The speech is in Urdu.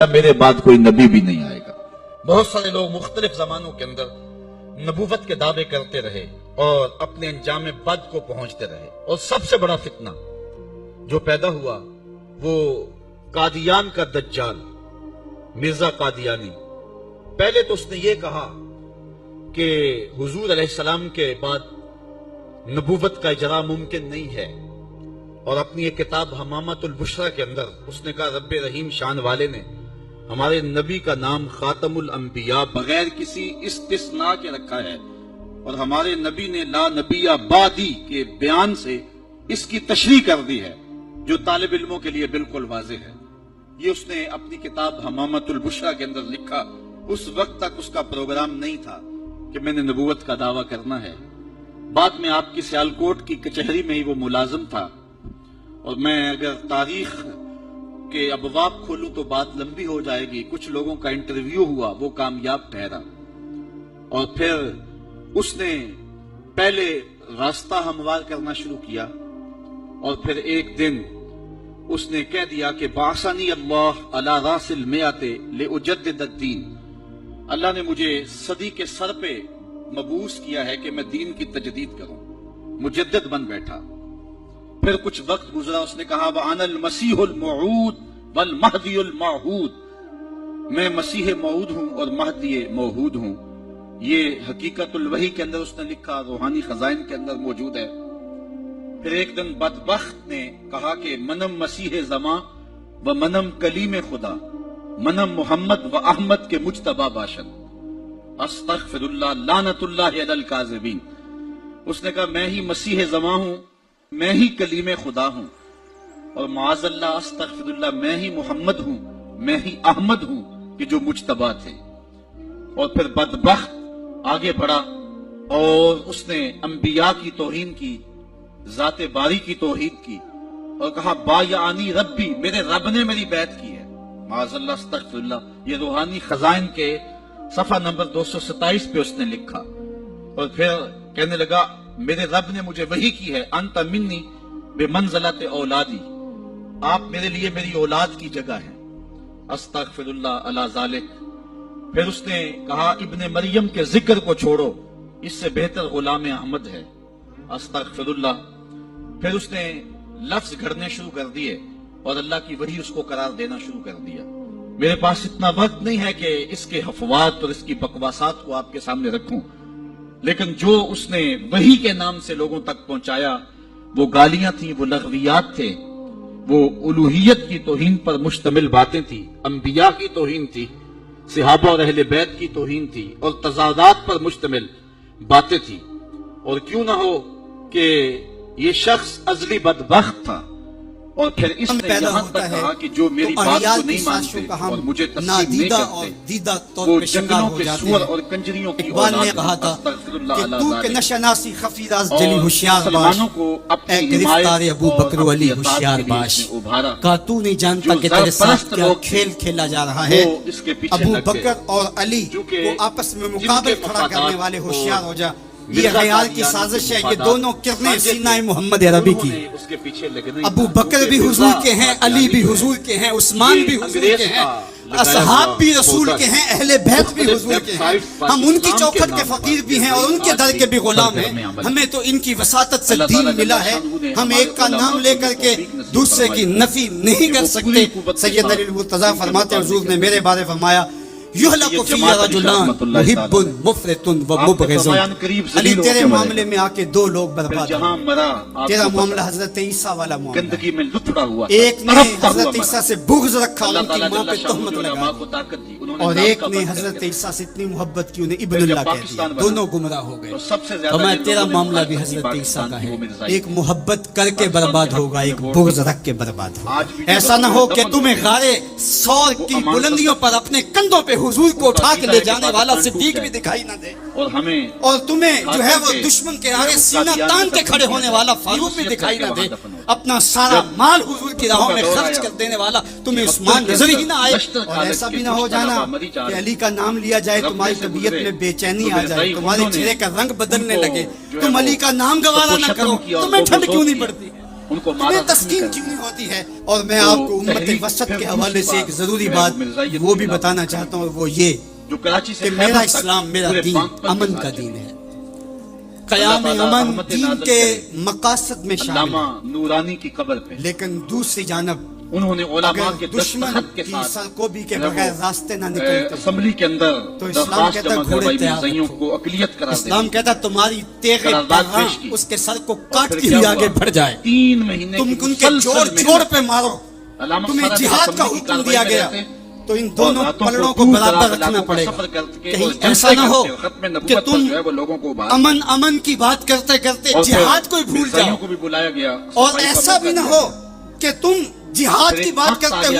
میرے بعد کوئی نبی بھی نہیں آئے گا۔ بہت سارے لوگ مختلف زمانوں کے اندر نبوت کے دعوے کرتے رہے اور اپنے انجام بد کو پہنچتے رہے، اور سب سے بڑا فتنہ جو پیدا ہوا وہ قادیان کا دجال مرزا قادیانی۔ پہلے تو اس نے یہ کہا کہ حضور علیہ السلام کے بعد نبوت کا اجرا ممکن نہیں ہے، اور اپنی ایک کتاب حمامۃ البشرا کے اندر اس نے کہا رب رحیم شان والے نے ہمارے نبی کا نام خاتم الانبیاء بغیر کسی استثناء کے رکھا ہے، اور ہمارے نبی نے لا نبی بعدی کے بیان سے اس کی تشریح کر دی ہے، جو طالب علموں کے لیے بالکل واضح ہے۔ یہ اس نے اپنی کتاب حمامۃ البشرا کے اندر لکھا۔ اس وقت تک اس کا پروگرام نہیں تھا کہ میں نے نبوت کا دعویٰ کرنا ہے۔ بعد میں آپ کی سیالکوٹ کی کچہری میں ہی وہ ملازم تھا، اور میں اگر تاریخ کے ابواب کھولوں تو بات لمبی ہو جائے گی۔ کچھ لوگوں کا انٹرویو ہوا، وہ کامیاب ٹھہرا، اور پھر اس نے پہلے راستہ ہموار کرنا شروع کیا، اور پھر ایک دن اس نے کہہ دیا کہ بعثنی اللہ علی راس المئۃ لأجدد الدین، اللہ نے مجھے صدی کے سر پہ مبعوث کیا ہے کہ میں دین کی تجدید کروں۔ مجدد بن بیٹھا۔ پھر کچھ وقت گزرا، اس نے کہا وَأَنَا الْمَسِيحُ الْمَوْعُودُ وَالْمَهْدِيُّ الْمَوْعُودُ، میں مسیح موعود ہوں اور مہدی موعود ہوں۔ یہ حقیقت الوحی کے اندر اس نے لکھا، روحانی خزائن کے اندر موجود ہے۔ پھر ایک دن بدبخت نے کہا کہ منم مسیح زماں و منم کلیم خدا، منم محمد و احمد کے مجتبی باشد، استغفر اللہ لعنت اللہ علی الکاذبین۔ اس نے کہا میں ہی مسیح زماں ہوں، میں ہی کلیم خدا ہوں، اور معاذ اللہ استغفر اللہ میں ہی محمد ہوں، میں ہی احمد ہوں کہ جو مجتبی تھے۔ اور پھر بدبخت آگے بڑھا اور اس نے انبیاء کی توہین کی، ذات باری کی توحید کی، اور کہا بایعنی ربی، میرے رب نے میری بیعت کی ہے۔ معاذ اللہ استغفر اللہ۔ یہ روحانی خزائن کے صفحہ نمبر 227 پہ اس نے لکھا، اور پھر کہنے لگا میرے رب نے مجھے وحی کی ہے، انت منی بمنزلت اولادی، آپ میرے لیے میری اولاد کی جگہ ہیں۔ استغفر اللہ علی ذالک۔ پھر اس نے کہا ابن مریم کے ذکر کو چھوڑو، اس سے بہتر غلام احمد ہے۔ استغفر اللہ۔ پھر اس نے لفظ گھڑنے شروع کر دیے اور اللہ کی وحی اس کو قرار دینا شروع کر دیا۔ میرے پاس اتنا وقت نہیں ہے کہ اس کے حفوات اور اس کی بکواسات کو آپ کے سامنے رکھوں، لیکن جو اس نے وحی کے نام سے لوگوں تک پہنچایا وہ گالیاں تھیں، وہ لغویات تھے، وہ الوہیت کی توہین پر مشتمل باتیں تھیں، انبیاء کی توہین تھی، صحابہ اور اہل بیت کی توہین تھی، اور تضادات پر مشتمل باتیں تھیں۔ اور کیوں نہ ہو کہ یہ شخص ازلی بدبخت تھا، اور پھر اس نے یہاں تک کہا کہ جو میری بات کو نہیں مانتے اور مجھے تسلیم نہیں کرتے وہ جنگلوں کے سور اور کنجریوں کی اقبال نے کہا تھا کہ تو کہ نشناسی خفی راز جلی ہوشیار باش، اے گرفتار ابو بکر و علی ہوشیار باش، کہا تو نہیں جانتا کہ تیرے ساتھ کیا کھیل کھیلا جا رہا ہے۔ ابو بکر اور علی کو آپس میں مقابل کھڑا کرنے والے ہوشیار ہو جا، یہ خیال کی سازش ہے، یہ دونوں کرنے سینہ محمد عربی کی۔ ابو بکر بھی حضور کے ہیں، علی بھی حضور کے ہیں، عثمان بھی حضور کے ہیں، اصحاب بھی رسول کے ہیں، اہل بیت بھی حضور کے ہیں۔ ہم ان کی چوکھٹ کے فقیر بھی ہیں اور ان کے در کے بھی غلام ہیں۔ ہمیں تو ان کی وساطت سے دین ملا ہے، ہم ایک کا نام لے کر کے دوسرے کی نفی نہیں کر سکتے۔ سید علی المرتضیٰ فرماتے ہیں حضور نے میرے بارے فرمایا یحلق فی رجلان محب مفرط و مبغض۔ علی تیرے معاملے میں آکے دو لوگ برباد ہوئے، تیرا معاملہ حضرت عیسیٰ والا معاملہ، ایک نے حضرت عیسیٰ سے بغض رکھا، ان کی ماں پہ تہمت لگا دی، اور ایک نے حضرت عیسیٰ سے اتنی محبت کی انہیں ابن اللہ کہہ دیا، دونوں گمراہ ہو گئے۔ فرمایا تیرا معاملہ بھی حضرت عیسیٰ کا ہے، ایک محبت کر کے برباد ہوگا، ایک بغض رکھ کے برباد ہوگا۔ ایسا نہ ہو کہ تمہیں غارِ ثور کی بلندیوں پر اپنے کندھوں پہ حضور کو اٹھا کے لے جانے والا صدیق بھی دکھائی نہ دے، اور تمہیں جو ہے وہ دشمن کے آگے سینہ تان کے کھڑے ہونے والا فاروق بھی دکھائی نہ دے، اپنا سارا مال حضور کی راہوں میں خرچ کر دینے والا تمہیں عثمان نظر ہی نہ آئے۔ اور ایسا بھی نہ ہو جانا کہ علی کا نام لیا جائے تمہاری طبیعت میں بے چینی آ جائے، تمہارے چہرے کا رنگ بدلنے لگے، تم علی کا نام گوارا نہ کرو، تمہیں ٹھنڈ کیوں نہیں پڑتی؟ ان کو مارا تمہیں تسکین کیوں نہیں ہوتی ہے؟ اور میں آپ کو امت وسط کے حوالے سے ایک ضروری بات وہ بھی بتانا چاہتا ہوں، اور وہ یہ جو کراچی سے کہ میرا اسلام، میرا دین امن کا دین ہے، قیام امن دین کے مقاصد میں شامل علامہ ہے، نورانی کی قبر پہ لیکن دوسری جانب انہوں نے علماء اگر کے دشمن دستخط کے کی ساتھ سرکوبی کے بغیر راستے نہ نکلتے، اسمبلی کے اندر تو اسلام درخواست کہتا ہے جمع گھوڑے کروائی تیار مرزائیوں رکھو۔ کو اقلیت قرار دے اسلام کہتا ہے تمہاری تیغ قرارداد پرہاں پیش کی۔ اس کے سر کو پھر کاٹتی کیا ہوئی ہوا؟ آگے بڑھ جائے، 3 مہینے تم کی ان کے مسلسل جوڑ محنت۔ جوڑ پہ مارو، علامہ تمہیں فرحت جہاد کا اسمبلی کی حکم دیا کارروائی گیا، میں رہتے تو ان دونوں اور راتوں پلڑوں کو دور برابر دراز رکھنا علاقوں کا پڑے گا، سفر کر کے کہیں اور ایسا جلسے نہ ہو کرتے ختم نبوت کہ پر تم جو ہے وہ لوگوں کو ابھار امن کی بات کرتے کرتے اور پھر جہاد کو ہی بھول مرزائیوں جاؤ، کو بھی بلایا گیا، اور صفائی کا ایسا موقع بھی نہ دیا ہو گیا۔ کہ تم جہاد پھر کی ایک بات وقت آ کرتے گیا ہوئے